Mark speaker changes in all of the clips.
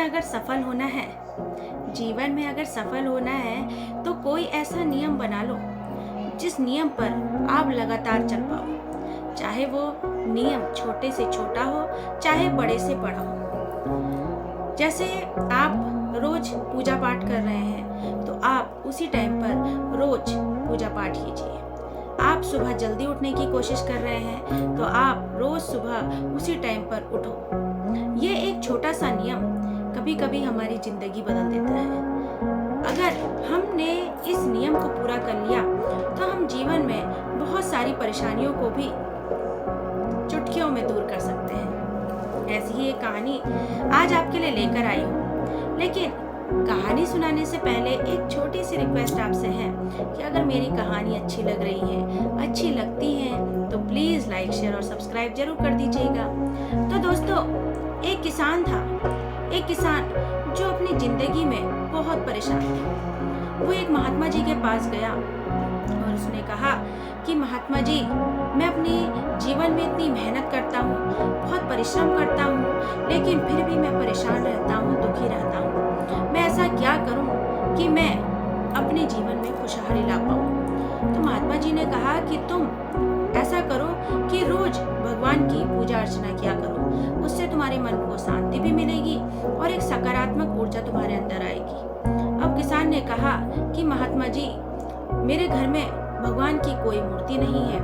Speaker 1: में अगर सफल होना है, जीवन में अगर सफल होना है तो कोई ऐसा नियम बना लो जिस नियम पर आप लगातार चल पाओ, चाहे वो नियम छोटे से छोटा हो, चाहे बड़े से बड़ा हो। जैसे आप रोज पूजा पाठ कर रहे हैं तो आप उसी टाइम पर रोज पूजा पाठ कीजिए। आप सुबह जल्दी उठने की कोशिश कर रहे हैं तो आप रोज सुबह उसी टाइम पर उठो। ये एक छोटा सा नियम कभी कभी हमारी जिंदगी बदल देता है। अगर हमने इस नियम को पूरा कर लिया तो हम जीवन में बहुत सारी परेशानियों को भी चुटकियों में दूर कर सकते हैं। ऐसी ही एक कहानी आज आपके लिए लेकर आई हूँ, लेकिन कहानी सुनाने से पहले एक छोटी सी रिक्वेस्ट आपसे है कि अगर मेरी कहानी अच्छी लग रही है, अच्छी लगती है तो प्लीज़ लाइक, शेयर और सब्सक्राइब जरूर कर दीजिएगा। तो दोस्तों, एक किसान था, एक किसान जो अपनी ज़िंदगी में बहुत परेशान था। वो एक महात्मा जी के पास गया और उसने कहा कि महात्मा जी, मैं अपने जीवन में इतनी मेहनत करता हूँ, बहुत परिश्रम करता हूँ, लेकिन फिर भी मैं परेशान रहता हूँ, दुखी रहता हूँ। मैं ऐसा क्या करूँ कि मैं अपने जीवन में खुशहाली ला पाऊँ? तो महात्मा जी ने कहा कि तुम ऐसा करो कि रोज भगवान की पूजा अर्चना किया करो, उससे तुम्हारे मन को शांति भी मिलेगी और एक सकारात्मक ऊर्जा तुम्हारे अंदर आएगी। अब किसान ने कहा कि महात्मा जी, मेरे घर में भगवान की कोई मूर्ति नहीं है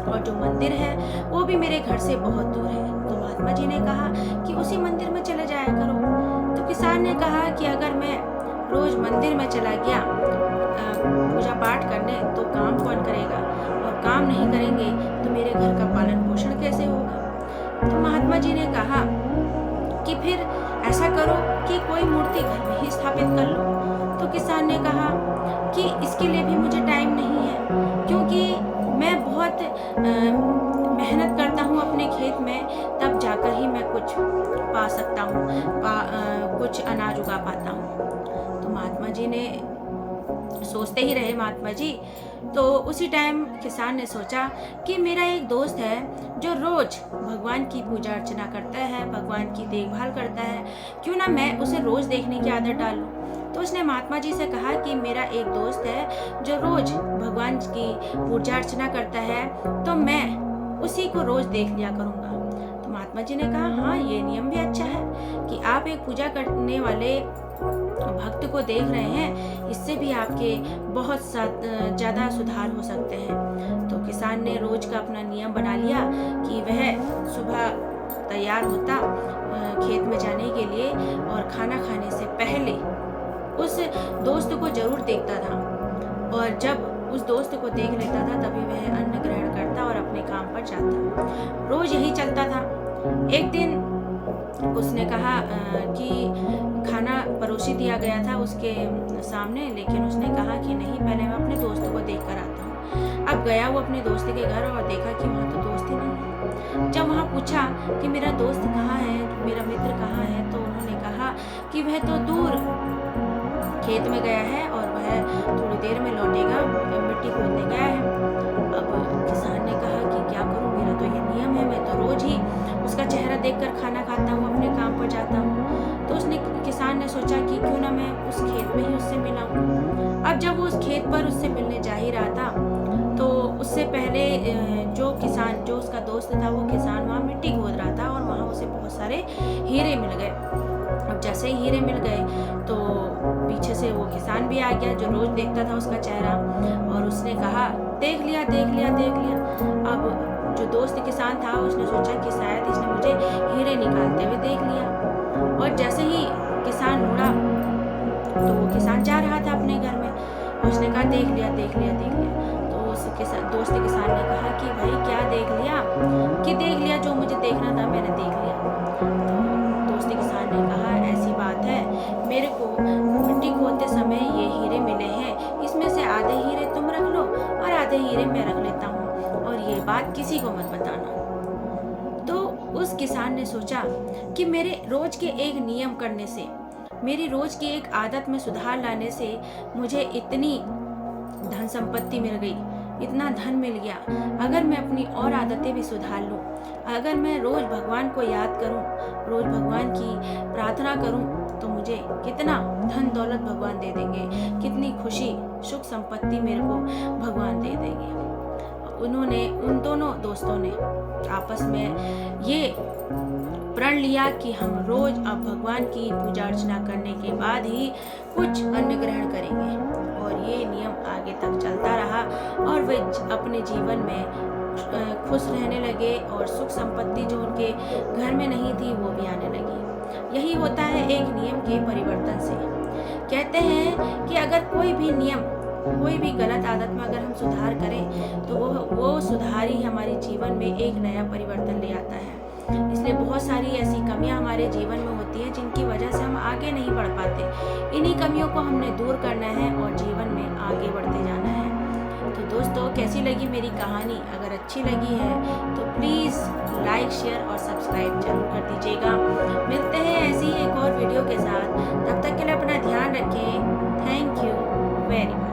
Speaker 1: और जो मंदिर है वो भी मेरे घर से बहुत दूर है। तो महात्मा जी ने कहा कि उसी मंदिर में चले जाया करो। तो किसान ने कहा कि अगर मैं रोज मंदिर में चला गया पूजा पाठ करने तो काम कौन करेगा, और काम नहीं करेंगे तो मेरे घर का पालन पोषण कैसे होगा? तो महात्मा जी ने कहा कि फिर ऐसा करो कि कोई मूर्ति घर में ही स्थापित कर लो। तो किसान ने कहा कि इसके लिए भी मुझे टाइम नहीं है, क्योंकि मैं बहुत मेहनत करता हूँ अपने खेत में, तब जाकर ही मैं कुछ पा सकता हूँ, कुछ अनाज उगा पाता हूँ। तो महात्मा जी ने सोचते ही रहे महात्मा जी। तो उसी टाइम किसान ने सोचा कि मेरा एक दोस्त है जो रोज भगवान की पूजा अर्चना करता है, भगवान की देखभाल करता है, क्यों ना मैं उसे रोज देखने की आदत डाल लूं। तो उसने महात्मा जी से कहा कि मेरा एक दोस्त है जो रोज भगवान की पूजा अर्चना करता है, तो मैं उसी को रोज देख लिया करूँगा। तो महात्मा जी ने कहा, हाँ, ये नियम भी अच्छा है कि आप एक पूजा करने वाले भक्त को देख रहे हैं, इससे भी आपके बहुत ज़्यादा सुधार हो सकते हैं। तो किसान ने रोज का अपना नियम बना लिया कि वह सुबह तैयार होता खेत में जाने के लिए और खाना खाने से पहले उस दोस्त को जरूर देखता था, और जब उस दोस्त को देख लेता था तभी वह अन्न ग्रहण करता और अपने काम पर जाता। रोज यही चलता था। एक दिन उसने कहा कि खाना परोसी दिया गया था उसके सामने, लेकिन उसने कहा कि नहीं, पहले मैं अपने दोस्त को देख कर आता हूँ। अब गया वो अपने दोस्त के घर और देखा कि वहाँ तो दोस्त ही नहीं है। जब वहाँ पूछा कि मेरा दोस्त कहाँ है, मेरा मित्र कहाँ है, तो उन्होंने कहा कि वह तो दूर खेत में गया है और वह थोड़ी देर में लौटेगा, मिट्टी खोदने गया है। अब किसान ने कहा कि क्या करूं, मेरा तो ये नियम है, मैं तो रोज ही उसका चेहरा देखकर खाना खाता हूँ, अपने काम पर जाता हूँ। तो उसने किसान ने सोचा कि क्यों ना मैं उस खेत में ही उससे मिलाऊं। अब जब वो उस खेत पर उससे मिलने जा ही रहा था तो उससे पहले जो उसका दोस्त था वो किसान वहाँ मिट्टी खोद रहा था और वहाँ उसे बहुत सारे हीरे मिल गए। अब जैसे ही हीरे मिल गए तो पीछे से वो किसान भी आ गया जो रोज देखता था उसका चेहरा, और उसने कहा, देख लिया देख लिया देख लिया। अब जो दोस्त किसान था उसने सोचा कि शायद इसने मुझे हीरे निकालते हुए देख लिया, और जैसे ही किसान मुड़ा तो वो किसान जा रहा था अपने घर में। उसने कहा, देख लिया देख लिया देख लिया। तो उस दोस्त किसान ने कहा कि भाई क्या देख लिया? कि देख लिया, जो मुझे देखना था मैंने देख लिया। तो दोस्त किसान ने कहा, ऐसी बात है, मेरे को मिट्टी खोदते समय ये हीरे मिले हैं, इसमें से आधे हीरे तुम रख लो और आधे हीरे मैं रख लेता हूँ, और ये बात किसी को मत बताना। तो उस किसान ने सोचा कि मेरे रोज के एक नियम करने से, मेरी रोज की एक आदत में सुधार लाने से मुझे इतनी धन संपत्ति मिल गई, इतना धन मिल गया। अगर मैं अपनी और आदतें भी सुधार लूँ, अगर मैं रोज़ भगवान को याद करूं, रोज़ भगवान की प्रार्थना करूं, तो मुझे कितना धन दौलत भगवान दे देंगे, कितनी खुशी सुख संपत्ति मेरे को भगवान दे देंगे। उन दोनों दोस्तों ने आपस में ये प्रण लिया कि हम रोज अब भगवान की पूजा अर्चना करने के बाद ही कुछ अन्न ग्रहण करेंगे। और ये नियम आगे तक चलता रहा और वे अपने जीवन में खुश रहने लगे और सुख संपत्ति जो उनके घर में नहीं थी वो भी आने लगी। यही होता है एक नियम के परिवर्तन से। कहते हैं कि अगर कोई भी नियम, कोई भी गलत आदत में अगर हम सुधार करें तो वो सुधार ही हमारे जीवन में एक नया परिवर्तन ले आता है। इसलिए बहुत सारी ऐसी कमियां हमारे जीवन में होती है जिनकी वजह से हम आगे नहीं बढ़ पाते। इन्हीं कमियों को हमने दूर करना है और जीवन में आगे बढ़ते जाना है। तो दोस्तों, कैसी लगी मेरी कहानी? अगर अच्छी लगी है तो प्लीज़ लाइक, शेयर और सब्सक्राइब जरूर कर दीजिएगा। मिलते हैं ऐसी ही एक और वीडियो के साथ। तब तक के लिए अपना ध्यान रखें। Thank you very much.